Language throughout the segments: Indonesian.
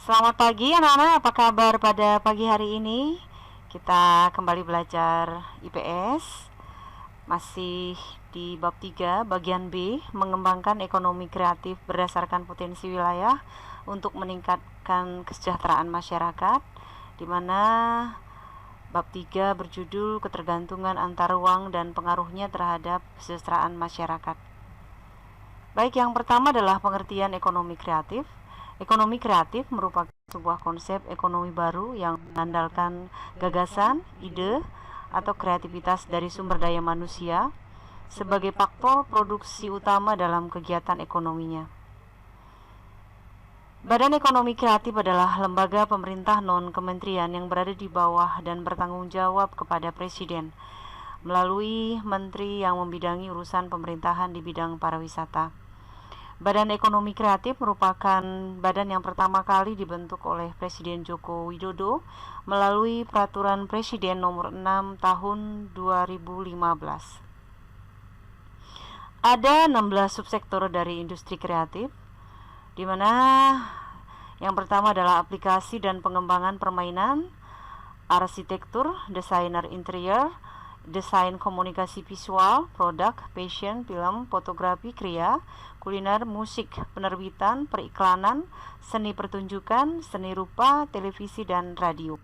Selamat pagi anak-anak, apa kabar pada pagi hari ini? Kita kembali belajar IPS. Masih di bab 3 bagian B, mengembangkan ekonomi kreatif berdasarkan potensi wilayah untuk meningkatkan kesejahteraan masyarakat, di mana bab 3 berjudul ketergantungan antar uang dan pengaruhnya terhadap kesejahteraan masyarakat. Baik, yang pertama adalah pengertian ekonomi kreatif. Ekonomi kreatif merupakan sebuah konsep ekonomi baru yang mengandalkan gagasan, ide, atau kreativitas dari sumber daya manusia sebagai faktor produksi utama dalam kegiatan ekonominya. Badan Ekonomi Kreatif adalah lembaga pemerintah non-kementerian yang berada di bawah dan bertanggung jawab kepada Presiden melalui menteri yang membidangi urusan pemerintahan di bidang pariwisata. Badan Ekonomi Kreatif merupakan badan yang pertama kali dibentuk oleh Presiden Joko Widodo melalui Peraturan Presiden Nomor 6 Tahun 2015. Ada 16 subsektor dari industri kreatif, di mana yang pertama adalah aplikasi dan pengembangan permainan, arsitektur, desainer interior, desain komunikasi visual, produk, fashion, film, fotografi, kriya, kuliner, musik, penerbitan, periklanan, seni pertunjukan, seni rupa, televisi, dan radio.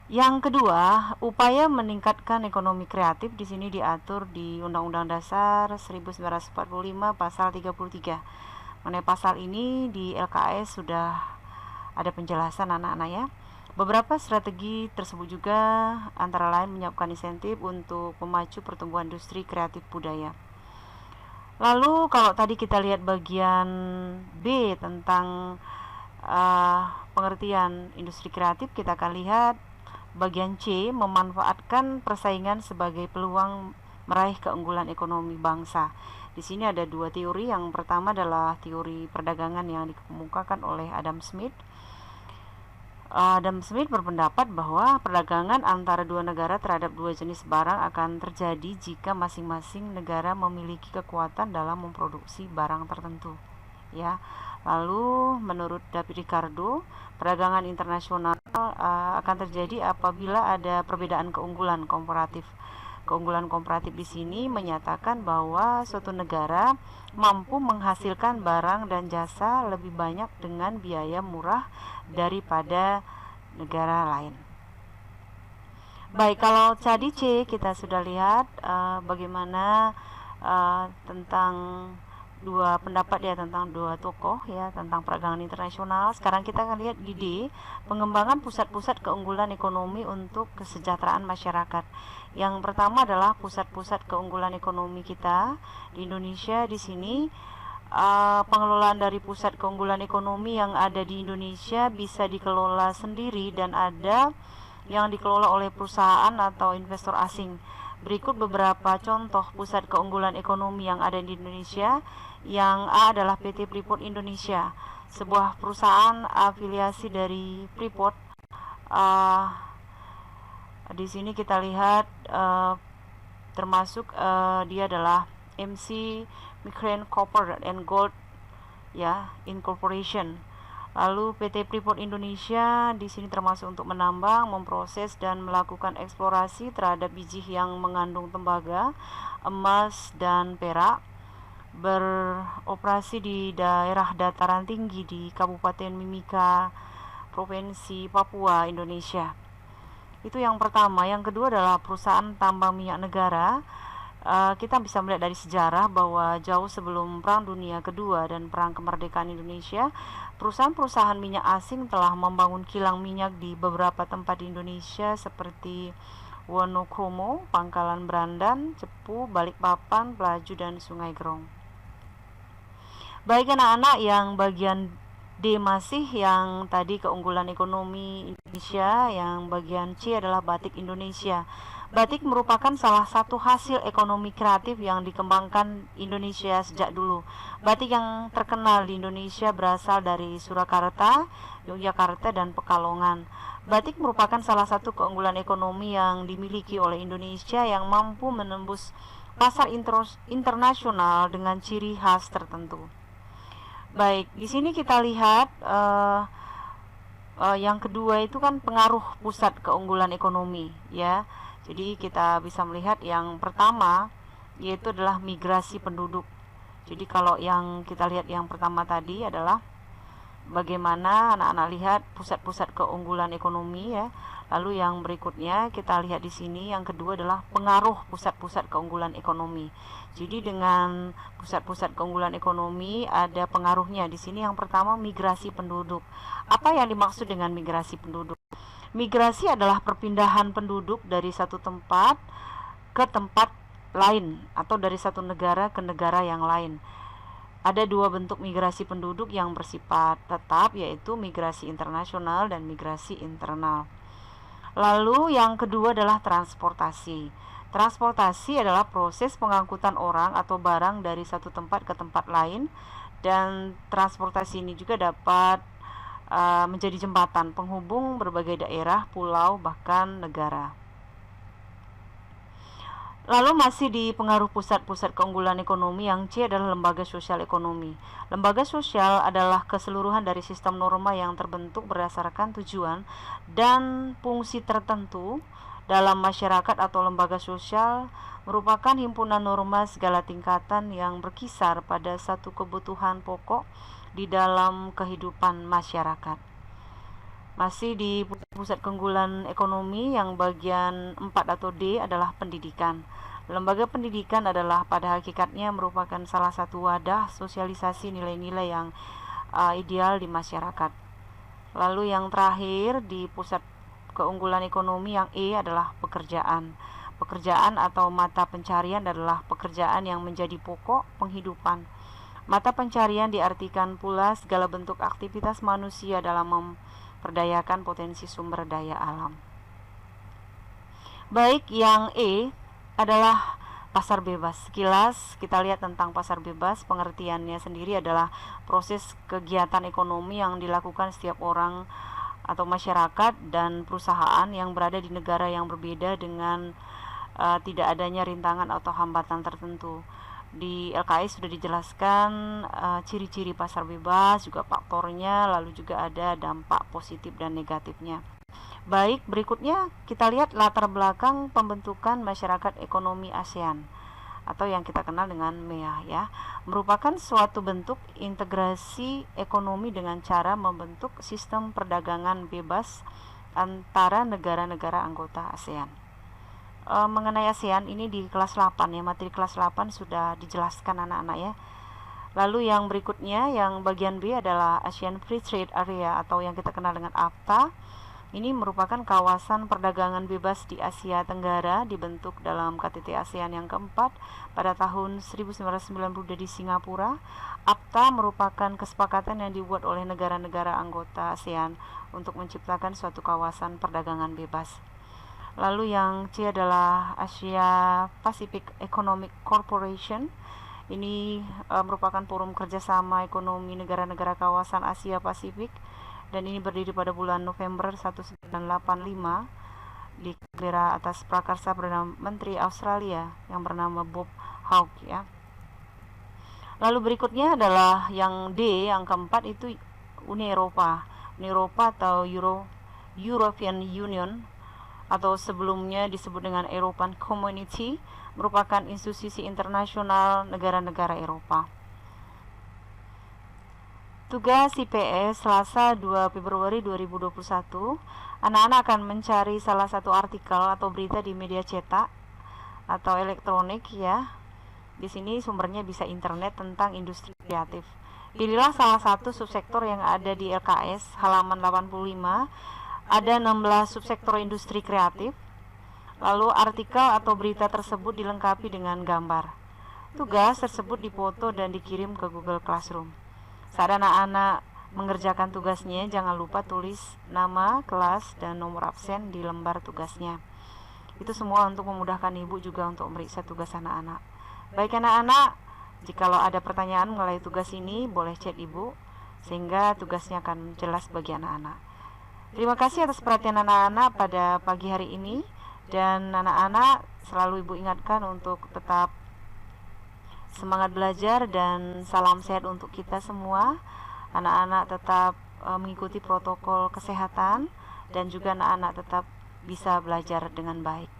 Yang kedua, upaya meningkatkan ekonomi kreatif di sini diatur di Undang-Undang Dasar 1945 pasal 33. Mengenai pasal ini di LKS sudah ada penjelasan anak-anak ya. Beberapa strategi tersebut juga antara lain menyiapkan insentif untuk memacu pertumbuhan industri kreatif budaya. Lalu kalau tadi kita lihat bagian B tentang pengertian industri kreatif, kita akan lihat bagian C, memanfaatkan persaingan sebagai peluang meraih keunggulan ekonomi bangsa. Di sini ada dua teori. Yang pertama adalah teori perdagangan yang dikemukakan oleh Adam Smith. Adam Smith berpendapat bahwa perdagangan antara dua negara terhadap dua jenis barang akan terjadi jika masing-masing negara memiliki kekuatan dalam memproduksi barang tertentu. Ya. Lalu menurut David Ricardo, perdagangan internasional akan terjadi apabila ada perbedaan keunggulan komparatif. Keunggulan komparatif di sini menyatakan bahwa suatu negara mampu menghasilkan barang dan jasa lebih banyak dengan biaya murah daripada negara lain. Baik, kalau tadi C kita sudah lihat bagaimana tentang dua pendapat ya, tentang dua tokoh ya, tentang perdagangan internasional. Sekarang kita akan lihat di D, pengembangan pusat-pusat keunggulan ekonomi untuk kesejahteraan masyarakat. Yang pertama adalah pusat-pusat keunggulan ekonomi kita di Indonesia. Di sini pengelolaan dari pusat keunggulan ekonomi yang ada di Indonesia bisa dikelola sendiri dan ada yang dikelola oleh perusahaan atau investor asing. Berikut beberapa contoh pusat keunggulan ekonomi yang ada di Indonesia. Yang A adalah PT Freeport Indonesia, sebuah perusahaan afiliasi dari Freeport. Di sini kita lihat termasuk dia adalah MC McLaren Copper and Gold ya Incorporation. Lalu PT Freeport Indonesia di sini termasuk untuk menambang, memproses dan melakukan eksplorasi terhadap biji yang mengandung tembaga, emas dan perak. Beroperasi di daerah dataran tinggi di Kabupaten Mimika, Provinsi Papua, Indonesia. Itu yang pertama. Yang kedua adalah perusahaan tambang minyak negara. Kita bisa melihat dari sejarah bahwa jauh sebelum Perang Dunia Kedua dan Perang Kemerdekaan Indonesia, perusahaan-perusahaan minyak asing telah membangun kilang minyak di beberapa tempat di Indonesia seperti Wonokromo, Pangkalan Brandan, Cepu, Balikpapan, Pelaju, dan Sungai Gerong. Baik anak-anak, yang bagian D masih yang tadi keunggulan ekonomi Indonesia. Yang bagian C adalah batik Indonesia. Batik merupakan salah satu hasil ekonomi kreatif yang dikembangkan Indonesia sejak dulu. Batik yang terkenal di Indonesia berasal dari Surakarta, Yogyakarta, dan Pekalongan. Batik merupakan salah satu keunggulan ekonomi yang dimiliki oleh Indonesia yang mampu menembus pasar internasional dengan ciri khas tertentu. Baik, di sini kita lihat yang kedua itu kan pengaruh pusat keunggulan ekonomi ya. Jadi kita bisa melihat yang pertama yaitu adalah migrasi penduduk. Jadi kalau yang kita lihat yang pertama tadi adalah bagaimana anak-anak lihat pusat-pusat keunggulan ekonomi ya. Lalu yang berikutnya kita lihat di sini yang kedua adalah pengaruh pusat-pusat keunggulan ekonomi. Jadi dengan pusat-pusat keunggulan ekonomi ada pengaruhnya. Di sini yang pertama migrasi penduduk. Apa yang dimaksud dengan migrasi penduduk? Migrasi adalah perpindahan penduduk dari satu tempat ke tempat lain atau dari satu negara ke negara yang lain. Ada dua bentuk migrasi penduduk yang bersifat tetap, yaitu migrasi internasional dan migrasi internal. Lalu yang kedua adalah transportasi. Transportasi adalah proses pengangkutan orang atau barang dari satu tempat ke tempat lain, dan transportasi ini juga dapat menjadi jembatan penghubung berbagai daerah, pulau, bahkan negara. Lalu masih di pengaruh pusat-pusat keunggulan ekonomi, yang C adalah lembaga sosial ekonomi. Lembaga sosial adalah keseluruhan dari sistem norma yang terbentuk berdasarkan tujuan dan fungsi tertentu dalam masyarakat atau lembaga sosial merupakan himpunan norma segala tingkatan yang berkisar pada satu kebutuhan pokok di dalam kehidupan masyarakat. Masih di pusat keunggulan ekonomi, yang bagian 4 atau D adalah pendidikan. Lembaga pendidikan adalah pada hakikatnya merupakan salah satu wadah sosialisasi nilai-nilai yang ideal di masyarakat. Lalu yang terakhir di pusat keunggulan ekonomi yang E adalah pekerjaan. Pekerjaan atau mata pencarian adalah pekerjaan yang menjadi pokok penghidupan. Mata pencarian diartikan pula segala bentuk aktivitas manusia dalam memperdayakan potensi sumber daya alam. Baik, yang E adalah pasar bebas. Sekilas kita lihat tentang pasar bebas. Pengertiannya sendiri adalah proses kegiatan ekonomi yang dilakukan setiap orang atau masyarakat dan perusahaan yang berada di negara yang berbeda dengan tidak adanya rintangan atau hambatan tertentu. Di LKS sudah dijelaskan ciri-ciri pasar bebas, juga faktornya, lalu juga ada dampak positif dan negatifnya. Baik, berikutnya kita lihat latar belakang pembentukan masyarakat ekonomi ASEAN atau yang kita kenal dengan MEA ya. Merupakan suatu bentuk integrasi ekonomi dengan cara membentuk sistem perdagangan bebas antara negara-negara anggota ASEAN. Mengenai ASEAN ini di kelas 8 ya, materi kelas 8 sudah dijelaskan anak-anak ya. Lalu yang berikutnya, yang bagian B adalah ASEAN Free Trade Area atau yang kita kenal dengan AFTA. Ini merupakan kawasan perdagangan bebas di Asia Tenggara, dibentuk dalam KTT ASEAN yang keempat pada tahun 1992 di Singapura. AFTA merupakan kesepakatan yang dibuat oleh negara-negara anggota ASEAN untuk menciptakan suatu kawasan perdagangan bebas. Lalu yang C adalah Asia Pacific Economic Corporation. Ini merupakan forum kerjasama ekonomi negara-negara kawasan Asia Pasifik, dan ini berdiri pada bulan November 1985 di bendera atas prakarsa Perdana Menteri Australia yang bernama Bob Hawke ya. Lalu berikutnya adalah yang D, yang keempat itu Uni Eropa. Uni Eropa atau European Union atau sebelumnya disebut dengan European Community, merupakan institusi internasional negara-negara Eropa. Tugas IPS Selasa 2 Februari 2021, anak-anak akan mencari salah satu artikel atau berita di media cetak atau elektronik ya. Di sini sumbernya bisa internet tentang industri kreatif. Pilihlah salah satu subsektor yang ada di LKS halaman 85. Ada 16 subsektor industri kreatif. Lalu artikel atau berita tersebut dilengkapi dengan gambar. Tugas tersebut dipoto dan dikirim ke Google Classroom. Saat anak-anak mengerjakan tugasnya, jangan lupa tulis nama, kelas, dan nomor absen di lembar tugasnya. Itu semua untuk memudahkan ibu juga untuk meriksa tugas anak-anak. Baik anak-anak, jikalau ada pertanyaan mengenai tugas ini, boleh chat ibu, sehingga tugasnya akan jelas bagi anak-anak. Terima kasih atas perhatian anak-anak pada pagi hari ini, dan anak-anak selalu ibu ingatkan untuk tetap Semangat belajar dan salam sehat untuk kita semua. Anak-anak tetap mengikuti protokol kesehatan dan juga anak-anak tetap bisa belajar dengan baik.